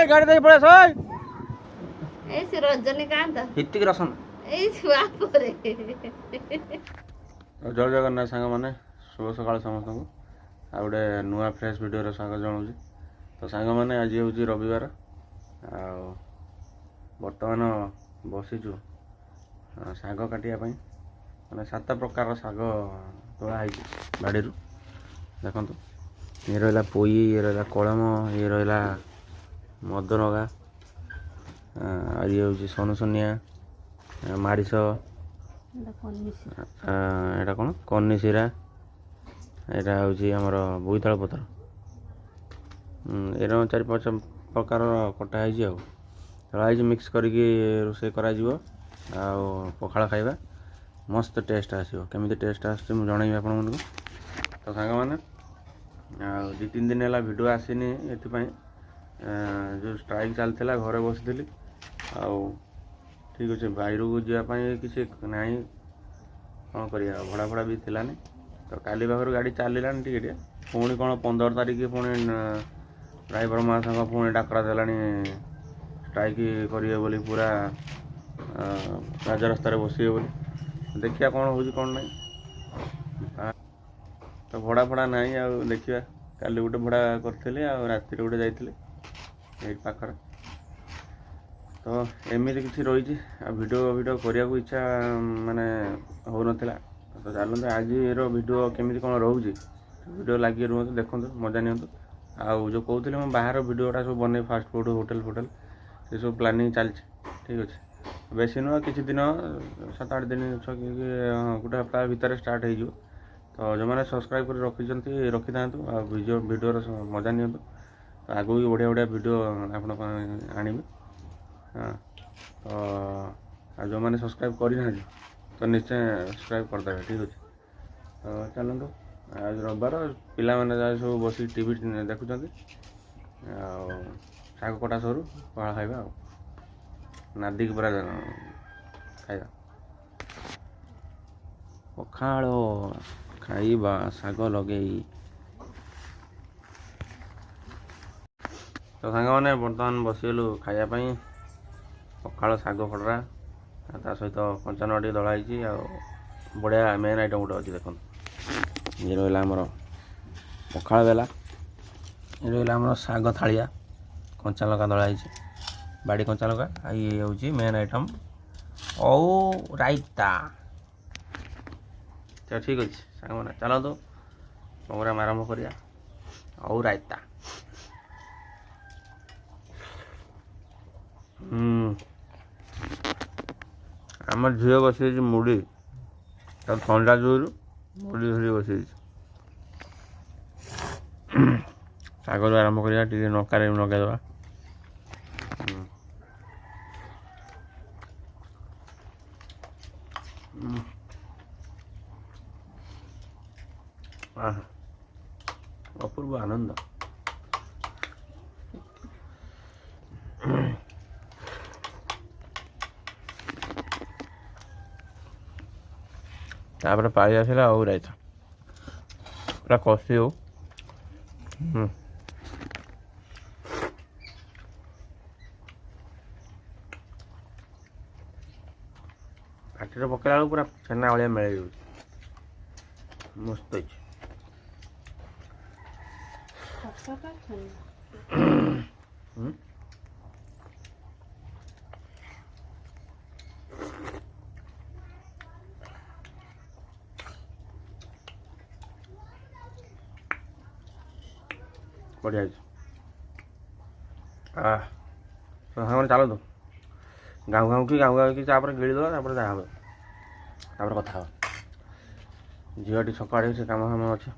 गाड़ी दे पड़े सोय ए से रजनीकांत हितिक रसन ए छुआ परे जय जगन्नाथ सांग मैंने शुभ सकाल समस्त को आ गोटे नुआ फ्रेश वीडियो स्वागत जनाऊँ। तो सांग मैंने आज हूँ रविवार बर्तमान बसीचु शाग काटिया मैंने 7 प्रकार शाग तोड़ा बाड़ी देखु ये रहा पोई ये रहा कलम ये रहा मदनगा ये हूँ सनुसनिया मारिश एटा कौन कनिशिरा यहाँ हूँ आमर बोईताल पत्र ये 4-5 प्रकार कटाई तलाई मिक्स करके रोसे कर पखाड़ खाइबा मस्त टेस्ट आसो केमी टेस्ट आस जनइबी आप तो सांग मैंने 2-3 दिन है वीडियो आसनी ये जो स्ट्राइक चलता घरे बसी ठीक अच्छे बाहर को जावाई किसी ना कौन कर भड़ा भड़ा भी थिलानी तो काली पाखर गाड़ी चलानी टे पुणी कौन 15 तारिख पुणी ड्राइवर महासंघ पुणी डाकरा देलानी स्ट्राइक करेंगे बोली पूरा राजरास्त बसवे बोली देखिया कौन हो कौन ना तो भड़ा फड़ा ना देखा काली गोटे भड़ा करी राति गोटे जाइए पाखर तो एमती किसी रही वीडियो करने को इच्छा माने हो नाला तो चलते आज वीडियो केमी कौन रोचे वीडियो लगे रुहतु देखो मजा नियंतु आउ जो कहते मैं बाहर वीडियोटा सब बने फास्ट फूड होटेल फोटेल से सब प्लानिंग चलती ठीक अच्छे बेसी नुह कि दिन 7-8 दिन गोटे हफ्ता भितर स्टार्ट हो तो जो मैंने सब्सक्राइब कर रखी था वीडियोर मजा नियंतु तो आगू भी बढ़िया बढ़िया वीडियो आप आनिबे हाँ तो जो मैंने सब्सक्राइब करना तो निश्चय सब्सक्राइब करदे ठीक अच्छे तो चलते आज रविवार पिला मैंने सब बस टीवी देखुं शाग कटा सरू पखाड़ खाइबा नादिक पूरा खाइबा पखाड़ खाइबा शाग लगे तो सांग मैंने बर्तमान बसीगलु खायापाई पखाड़ शाग फटरा ता सहित कंचा नटी दलाई बढ़िया मेन आइटम गोटे अच्छी देखो ये रहा आमर पखाड़ बेला ये रहा आमर शाग थालिया कंचा लगा दलाई बाड़ी कंचा लगा ये हूँ मेन आइटम औ रायता चल ठीक अच्छे सांग मैंने चलो तो प्रोग्राम आरंभ करिया औ रायता आम झील बस मुड़ी ठंडा जोर मुड़ी धरी बस शाग आरंभ करिया नकार लगे अपूर्व आनंद तापर पाई आसला और रायता पूरा कषि हो पाटी पकड़ा पूरा छेना भाया मिल मस्त अच्छे बढ़िया तो हाँ चलो तो गाँव गाँव की गिड़ी दे जहाँ कथा झीटी सकाड़े से कम फाम अच्छे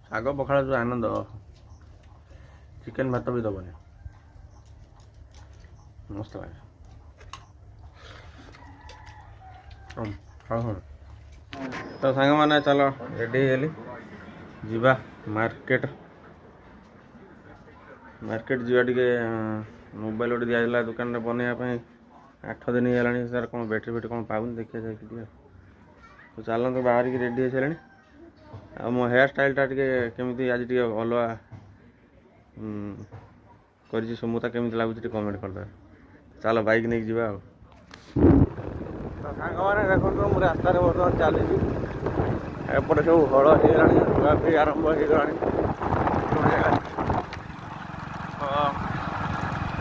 शाग पखाड़ जो आनंद चिकेन भात भी दबनी मस्त लगे तो सांग मैंने चलो रेडी हेली जीवा मार्केट मार्केट जीवा टे मोबाइल गोटे दिया दुकान में बनवाई 8 दिन होगा सर कौन बैटरी फैटरी कौन पाऊन देखिए जाए तो चलते बाहर की रेडी हो सारे आ मो हेयर स्टाइल टा केमी आज टे अलग कर समूता केमी लगुच कमेंट करदे चलो बाइक नहीं जावा सांग मैंने देखो मुझे रास्तार बर्तमान चली एपटे सब हल हो आरंभ हो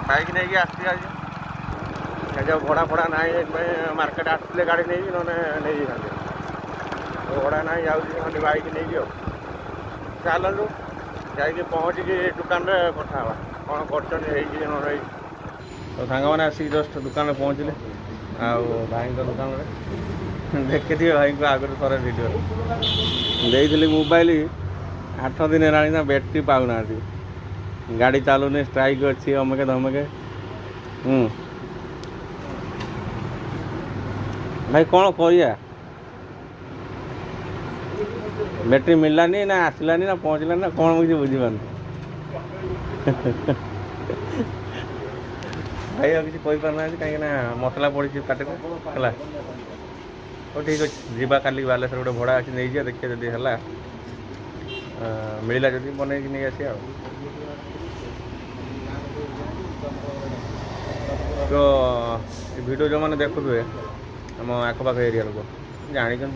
बाइक नहीं आसी आज जो भड़ा फड़ा ना मार्केट आसते गाड़ी नहीं नहीं भड़ा ना जाऊँगी बाइक नहीं चलू जा पहुँचिकी दुकान में कथा कौन कर तो सांग मैंने आसिक जस्ट दुकान में पहुँचले भाई दुकान में देखी थी भाई को आगुरी थोड़े वीडियो देती मोबाइल 8 दिन है बैटरी पाऊना गाड़ी चलुनी स्ट्राइक अच्छी अमके धमके भाई कौन करिया बैटरी मिललानी ना आसलानी ना पहुँचलानी ना कौन मुझे बुझीपार भाई आ किसी कही पारना कहीं मसला पड़ी पाटे है हो ठीक अच्छे जीवा काली बालेश्वर गोटे भड़ा अच्छी नहीं जा देखिए जब है मिलला जब बनई नहीं आसी तो वीडियो जो मैंने देखुए आम आखपाख एरिया लोग जानी तो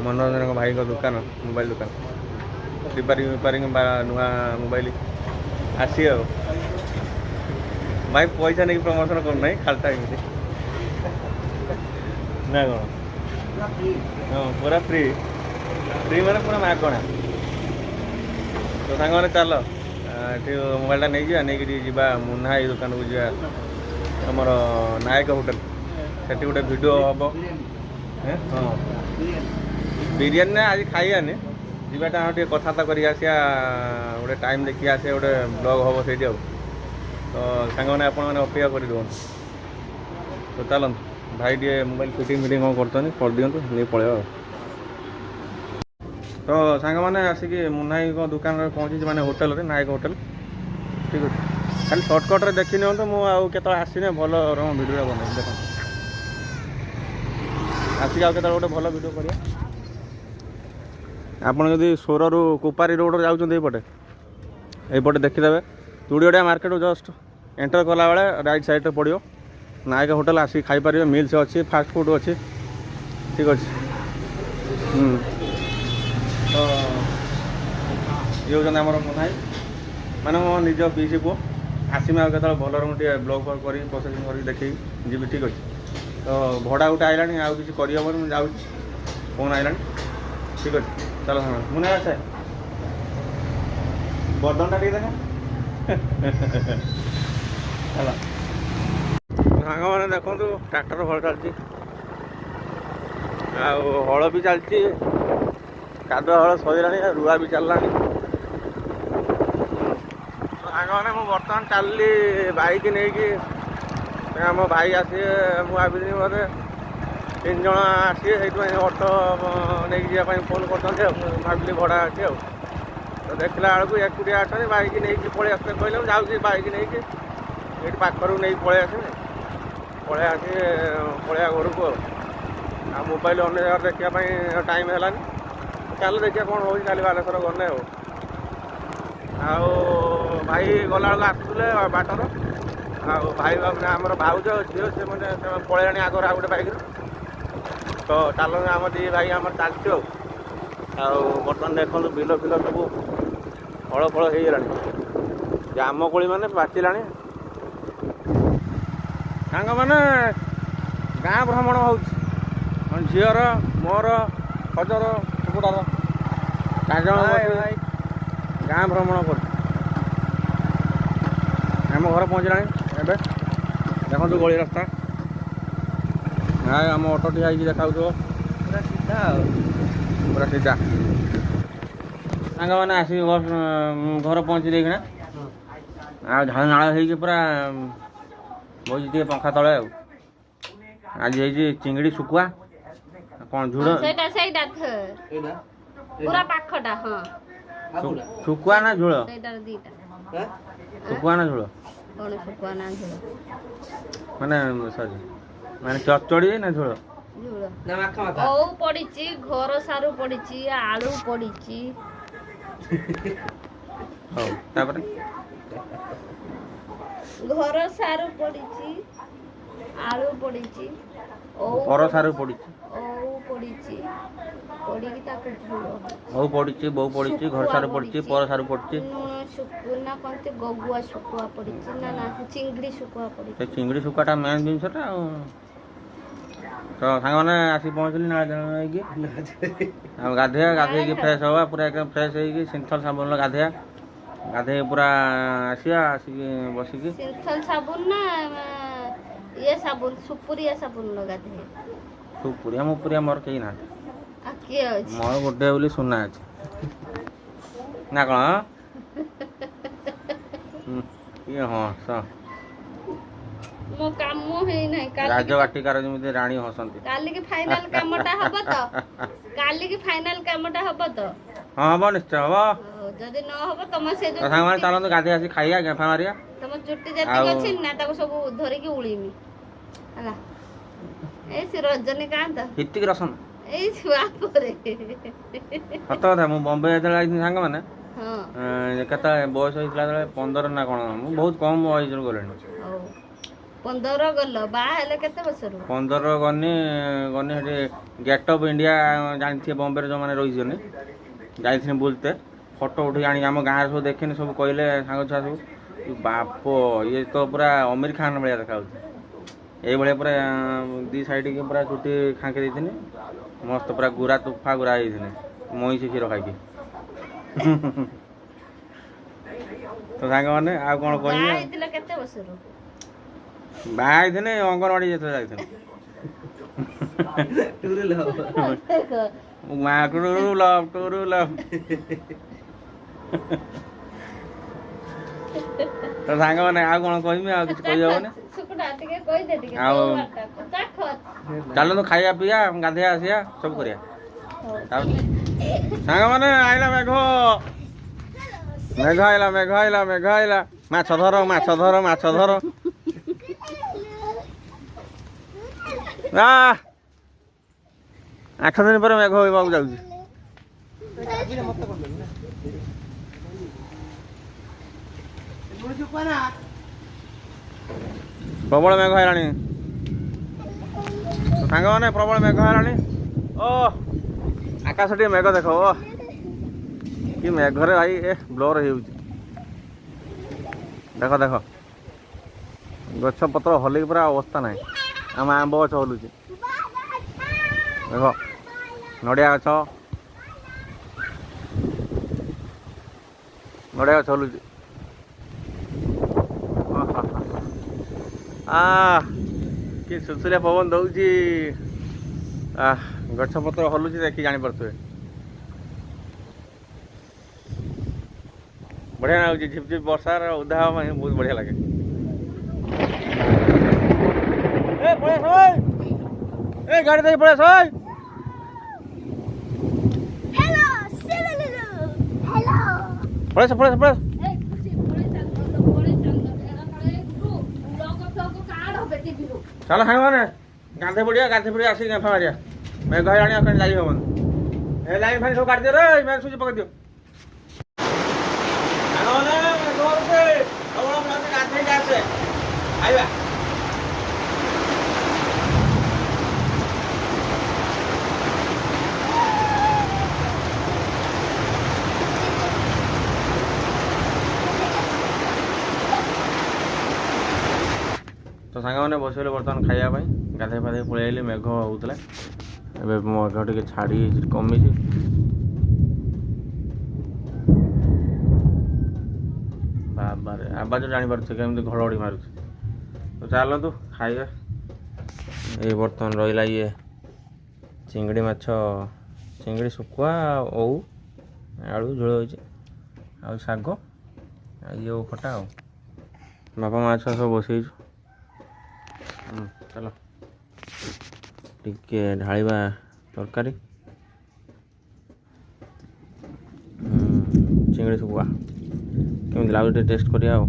मनोरंजन भाई दुकान मोबाइल दुकान रिपेयरिंग नुआ मोबाइल आसी भाई पैसा नहीं प्रमोशन करना खालता एमती ना कौन हाँ पूरा फ्री फ्री मैंने पूरा मागणा तो सांग मैंने चल मोबाइलटा नहीं जा नहीं जा मुन्ना ये दुकान को जा आमर नायक होटेल से गोटे वीडियो हम हाँ बिरियानी ना आज खाइबानी जाटा टे कथा कर गोटे टाइम देखिए आसिया गोटे ब्लॉग हम से तो सांग मैंने आपण मैंने अपेक्षा कर तो चलत भाई टे मोबाइल फिटिंग फिटिंग कौन कर दिखाँ नहीं पलैब तो सांग मैंने आसिक मुन्नाई दुकान में पहुँची माने होटेल नायक होटेल ठीक अच्छे खाली सर्टकट्रे देखी नि तो मुझे आसने भल भिडियो बन देख आसिक आते गोटे भल भिड करा आपड़ जदि सोर कोपारी रोड जाऊँच यपटे देखीदे तुड़िया मार्केट जस्ट एंटर कला बेले राइट साइड पड़ो नायक होटेल आसिक खाईपर मिल्स अच्छी फास्ट फूड अच्छी ठीक अच्छे तो ये हूँ आम मुनाई माने मो निज पीसी पु आसमी आगे भल मुझे ब्लॉग कर प्रोसेसिंग कर देखी जी ठीक अच्छे तो भड़ा गोटे आईला आउ कि करहबन मुझे जाऊँ फोन आईला ठीक अच्छे चलो मुना आसे बर्दनटा टे देखा चलो सांग मैंने देखो ट्रैक्टर भल चलती हल भी चलती कादुआ हल सईला रुआ भी चलला सांग मैंने बर्तमान चलली बाइक नहीं आम भाई आसी मुझे बोधे 3 जन आसी ऑटो नहीं जावाई फोन कर भाविली भड़ा अच्छे तो देखला बेलू एकुटिया अच्छे बाइक नहीं पलि आसते कहले जाऊँगी बाइक नहीं ये पाखर नहीं पलि आसने पलि आसी पलैया घर को आ मोबाइल अन्य जगह देखापी टाइम है चल देखिए कौन हो बालेश्वर गने भाई गला आसुले बाटर भाई आमर भाउज झील से पलैया आगर आ गए बाइक तो चल आम दी भाई आम चलती बर्तमान देखो बिल फिल सब फल फल हो गला जामकोड़ी मैंने पाचिला सांग मैंने गाँ भ्रमण हो झीर मोर खजर कुकुड़ार 4 जन गाँ भ्रमण कर आम घर पहुँचला एवं देखो गली रास्ता आम ऑटो टी देखा पूरा सीधा पूरा सीधा सांग मैंने आसिक घर पहुँची देखना झाड़ नाड़ हो पूरा बस पंखा तले आज चिंगड़ी शुखुआ कौन झुड़ पूरा पाखटा हाँ शुखुआ ना झुड़ दीटा ଶୁଖୁଆ ନା ଝୋଳ କଣ ଶୁଖୁଆ ନା ଝୋଳ? ମାନେ ସରି ମାନେ ଚଚଡ଼ି ନା ଝୋଳ? ଝୋଳ। ଓଉ ପଡିଛି, ଘର ସାରୁ ପଡିଛି, ଆଳୁ ପଡିଛି। ହଉ ତାପରେ ଘର ସାରୁ ପଡିଛି, ଆଳୁ ପଡିଛି, ଘର ସାରୁ ପଡ଼ିଛି, ଓଉ ପଡିଛି, ପଡିକି ତାକୁ ଝୋଳ। ଓଉ ପଡ଼ିଛି, ବୋଉ ପଡ଼ିଛି, ଘର ସାରୁ ପଡ଼ିଛି, ପର ସାରୁ ପଡ଼ିଛି। ଲୁଣ ଶୁଖୁ ନା କହନ୍ତି ଗଗୁଆ ଶୁଖୁଆ ପଡିଛି ନା ଚିଙ୍ଗିଡି ଶୁଖୁଆ ସେ ପଡିଛି। ଚିଙ୍ଗୁଡ଼ି ଶୁଖୁଆଟା ମେନ୍ ଜିନିଷଟା ଆଉ। ତ ସାଙ୍ଗମାନେ ଆସିକି ପହଞ୍ଚିଲି ନା ହେଇକି ଆଉ ଗାଧେଇକି ଫ୍ରେଶ୍ ହେବା, ପୁରା ଏକଦମ ଫ୍ରେଶ୍ ହେଇକି ସିନ୍ଥଲ ସାବୁନରେ ଗାଧେଇବା, ଗାଧେଇ ପୁରା ଆସିବା, ଆସିକି ବସିକି ସିନ୍ଥଲ ସାବୁନ ନା ଇଏ ସାବୁନ ସୁପୁରିଆ ସାବୁନ ଲଗାଧେ। ସୁପୁରିଆ ମୁପୁରିଆ ମୋର କେହି ନାହାନ୍ତି, ଆଉ କିଏ ଅଛି? ମୋର ଗୋଟେ ବୋଲି ସୁନା ଅଛି ନା କ'ଣ? ଇଏ ହସ ମୋ କାମ ହେଇନାହିଁ ରାଜବାଟିକାର ଯେମିତି ରାଣୀ ହସନ୍ତି। କାଲିକି ଫାଇନାଲ କାମଟା ହବ ତ? କାଲିକି ଫାଇନାଲ କାମଟା ହବ ତ? ହଁ ହବ, ନିଶ୍ଚୟ ହବ। ଯଦି ନ ହବ ତମ ସେ ଯୋଉ ସାଙ୍ଗମାନେ ଚାଲନ୍ତୁ ଗାଧେଇ ଆସି ଖାଇବା, ଗେମ୍ଫା ମାରିବା। ତମ ଚୁଟି ଯେତିକି ଅଛି ନା ତାକୁ ସବୁ ଧରିକି ଉଳିମି ହେଲା। ଏଇ ସେ ରଜନୀକାନ୍ତ ହିତିକି ରସନ ଏଇ ଛୁଆ ପରେ ସତ କଥା। ମୁଁ ବମ୍ବେ ଯେତେବେଳେ ଯାଇଥିଲି ସାଙ୍ଗମାନେ, ହଁ କେତେ ବୟସ ହେଇଥିଲା ଯେତେବେଳେ 15 ନା କ'ଣ, ମୁଁ ବହୁତ କମ୍ ବୟସରୁ ଗଲିଣି। ହଉ 15 ଗଲ, ବାହା ହେଲେ କେତେ ବର୍ଷରୁ? 15 ଗନି ସେଠି ଗେଟ୍ ଅଫ୍ ଇଣ୍ଡିଆ ଜାଣିଥିବେ, ବମ୍ବେରେ ଯେଉଁମାନେ ରହିଛନ୍ତି, ଯାଇଥିଲି ବୁଲତେ, ଫଟୋ ଉଠେଇ ଆଣିକି ଆମ ଗାଁରେ ସବୁ ଦେଖିନି, ସବୁ କହିଲେ ସାଙ୍ଗ ଛୁଆ ସବୁ, ବାପ ଇଏ ତ ପୁରା ଅମିର ଖାନ ଭଳିଆ ଦେଖାଯାଉଛି। ଏଇଭଳିଆ ପୁରା ଦି ସାଇଡ଼୍କି ପୁରା ଚୁଟି ଖାଙ୍କି ଦେଇଥିଲି, ମସ୍ତ ପୁରା ଗୁରା ତୁଫା ଗୁରା ହେଇଥିଲି, ମଇଁଷି କ୍ଷୀର ଖାଇକି। ତ ସାଙ୍ଗମାନେ ଆଉ କ'ଣ କହିବି? ବାହା ହେଇଥିଲା କେତେ ବର୍ଷରୁ? ବାହା ହେଇଥିଲି ଅଙ୍ଗନବାଡ଼ି ଯେତେବେଳେ ଯାଇଥିଲି। ଟୁରୁ ଲଭ୍। ତ ସାଙ୍ଗମାନେ ଆଉ କ'ଣ କହିବି? ଆଉ କିଛି କହିହେବନି। ଆଉ ଚାଲନ୍ତୁ ଖାଇବା ପିଇବା, ଗାଧେଇବା ଆସିବା, ସବୁ କରିବା। ସାଙ୍ଗମାନେ ଆଇଲା ମେଘ, ମେଘ ଆଇଲା, ମେଘ ଆଇଲା, ମେଘ ଆଇଲା। ମାଛ ଧର, ମାଛ ଧର, ମାଛ ଧର। 8 ଦିନ ପରେ ମେଘ ହେବାକୁ ଯାଉଛି। ପ୍ରବଳ ମେଘ ହେଲାଣି ସାଙ୍ଗମାନେ, ପ୍ରବଳ ମେଘ ହେଲାଣି। ଓ ଆକାଶ ଟିକେ ମେଘ ଦେଖ, ଓ କି ମେଘରେ ଭାଇ ଏ ବ୍ଲୋର ହେଇଯାଉଛି। ଦେଖ ଦେଖ, ଗଛ ପତ୍ର ହଲେଇକି ପୁରା ଅବସ୍ଥା ନାହିଁ। ଆମ ଆମ୍ବ ଗଛ ହଲୁଛି, ଦେଖ ନଡ଼ିଆ ଗଛ, ନଡ଼ିଆ ଗଛ ହଲୁଛି। କି ସୁଲସୁଲିଆ ପବନ ଦଉଛି, ଗଛ ପତ୍ର ହଲୁଛି, ଦେଖି ଜାଣିପାରୁଥିବେ। ବଢ଼ିଆ ଲାଗୁଛି, ଝିପଝିପ ବର୍ଷାର ଉଦା ହେବା ପାଇଁ ବହୁତ ବଢ଼ିଆ ଲାଗେ। ଏ ଗାଡ଼ି ଦେଇକି ପଳେଇ ଆସ। ପଳେଇ ଆସ। ଚାଲ ସାଙ୍ଗମାନେ ଗାଧେଇ ପଡ଼ିବା, ଆସିକି ଗେମ୍ଫା ମାରିବା। ମେଘ ହେଲାଣି, ଆଉ ଯାଇ ହେବନି। ଏ ଲାଇନ୍ ଫାଇନ୍ ସବୁ କାଟିଦିଅ ରେ, ମ୍ୟାଚ୍ ସୁଇଚ୍ ପକେଇଦିଅ। ସାଙ୍ଗମାନେ ମେଘ ହଉଛି, ଗାଧେଇକି ଆସେ ଖାଇବା। ତ ସାଙ୍ଗମାନେ ବସିଗଲେ ବର୍ତ୍ତମାନ ଖାଇବା ପାଇଁ। ଗାଧେଇ ପାଧେଇ ପଳେଇ ଆଇଲି, ମେଘ ହେଉଥିଲା, ଏବେ ମେଘ ଟିକେ ଛାଡ଼ି କମିଛି। ବାବାରେ ଆବାଜ ଜାଣିପାରୁଛି କେମିତି ଘଡ଼ଘଡ଼ି ମାରୁଛି। ତ ଚାଲନ୍ତୁ ଖାଇବା। ଏଇ ବର୍ତ୍ତମାନ ରହିଲା ଇଏ ଚିଙ୍ଗିଡ଼ି ମାଛ, ଚିଙ୍ଗିଡ଼ି ଶୁଖୁଆ, ଓଉ, ଆଳୁ ଝୋଳ ହୋଇଛି, ଆଉ ଶାଗ, ଆଉ ଇଏ ଖଟା। ଆଉ ବାପା ମାଆ ଛୁଆ ସବୁ ବସେଇଛୁ। ଚାଲ ଟିକେ ଢାଳିବା ତରକାରୀ, ଚିଙ୍ଗିଡ଼ି ଶୁଖୁଆ। କେମିତି ଲାଗୁଛି ଟିକେ ଟେଷ୍ଟ କରିବା ଆଉ।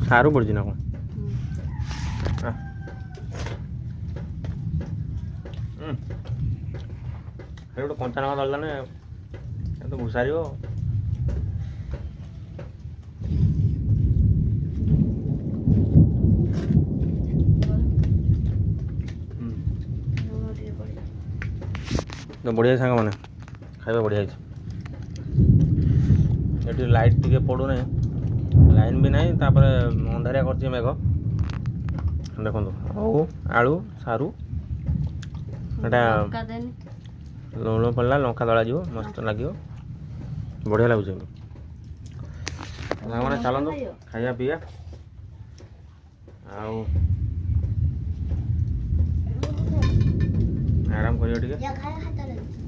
ସାରୁ ପଡ଼ିଛି ନା କ'ଣ? ସେ ଗୋଟେ କଞ୍ଚା ଲଙ୍କା ଦଳିଲାନି ତ ଘୁଷାରିବ। ତ ବଢ଼ିଆ ସାଙ୍ଗମାନେ, ଖାଇବା ବଢ଼ିଆ ହେଇଛି। ଏଠି ଲାଇଟ୍ ଟିକେ ପଡ଼ୁନାହିଁ, ଲାଇନ୍ ବି ନାହିଁ, ତାପରେ ଅନ୍ଧାରିଆ କରିଛି ମେଘ। ଦେଖନ୍ତୁ ହଉ ଆଳୁ ସାରୁ ଏଇଟା ଲୁଣ ପଡ଼ିଲା, ଲଙ୍କା ଦଳାଯିବ, ମସ୍ତ ଲାଗିବ, ବଢ଼ିଆ ଲାଗୁଛି। ସାଙ୍ଗମାନେ ଚାଲନ୍ତୁ ଖାଇବା ପିଇବା ଆଉ ଆରାମ କରିବା ଟିକେ।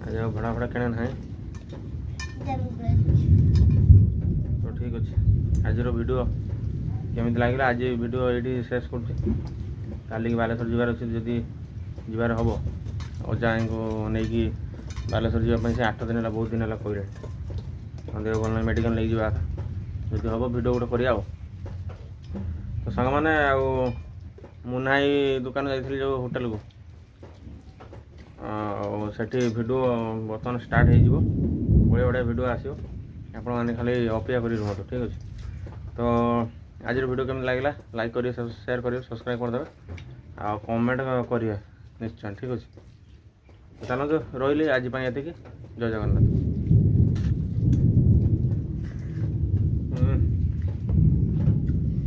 ଆଜି ଆଉ ଭଡ଼ା ଭଡ଼ା କିଣା ନାହିଁ। ତ ଠିକ୍ ଅଛି, ଆଜିର ଭିଡ଼ିଓ କେମିତି ଲାଗିଲା? ଆଜି ଭିଡ଼ିଓ ଏଇଠି ଶେଷ କରୁଛି। କାଲିକି ବାଲେଶ୍ୱର ଯିବାର ଅଛି, ଯଦି ଯିବାର ହେବ ଅଜାଙ୍କୁ ନେଇକି ବାଲେଶ୍ୱର ଯିବା ପାଇଁ। ସେ 8 ଦିନ ହେଲା, ବହୁତ ଦିନ ହେଲା କହିଲେଣି। ଦେହ ଭଲ ନାହିଁ, ମେଡ଼ିକାଲ ନେଇକି ଯିବା କଥା। ଯଦି ହେବ ଭିଡ଼ିଓ ଗୋଟେ କରିବା ଆଉ। ତ ସାଙ୍ଗମାନେ ଆଉ ମୁନା ଭାଇ ଦୋକାନ ଯାଇଥିଲି ଯେଉଁ ହୋଟେଲକୁ, ଆଉ ସେଠି ଭିଡ଼ିଓ ବର୍ତ୍ତମାନ ଷ୍ଟାର୍ଟ ହେଇଯିବ। ବଢ଼ିଆ ବଢ଼ିଆ ଭିଡ଼ିଓ ଆସିବ, ଆପଣମାନେ ଖାଲି ଅପେକ୍ଷା କରି ରୁହନ୍ତୁ। ଠିକ୍ ଅଛି। ତ ଆଜିର ଭିଡ଼ିଓ କେମିତି ଲାଗିଲା ଲାଇକ୍ କରିବେ, ସେୟାର କରିବେ, ସବସ୍କ୍ରାଇବ୍ କରିଦେବେ ଆଉ କମେଣ୍ଟ କରିବେ ନିଶ୍ଚୟ। ଠିକ୍ ଅଛି। ଚାଲନ୍ତୁ ରହିଲି ଆଜି ପାଇଁ ଏତିକି। ଜୟ ଜଗନ୍ନାଥ।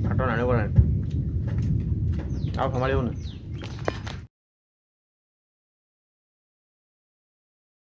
ପାଟ ଆଣିବ ନାହିଁ ଆଉ ସମ୍ଭାଳିବନି।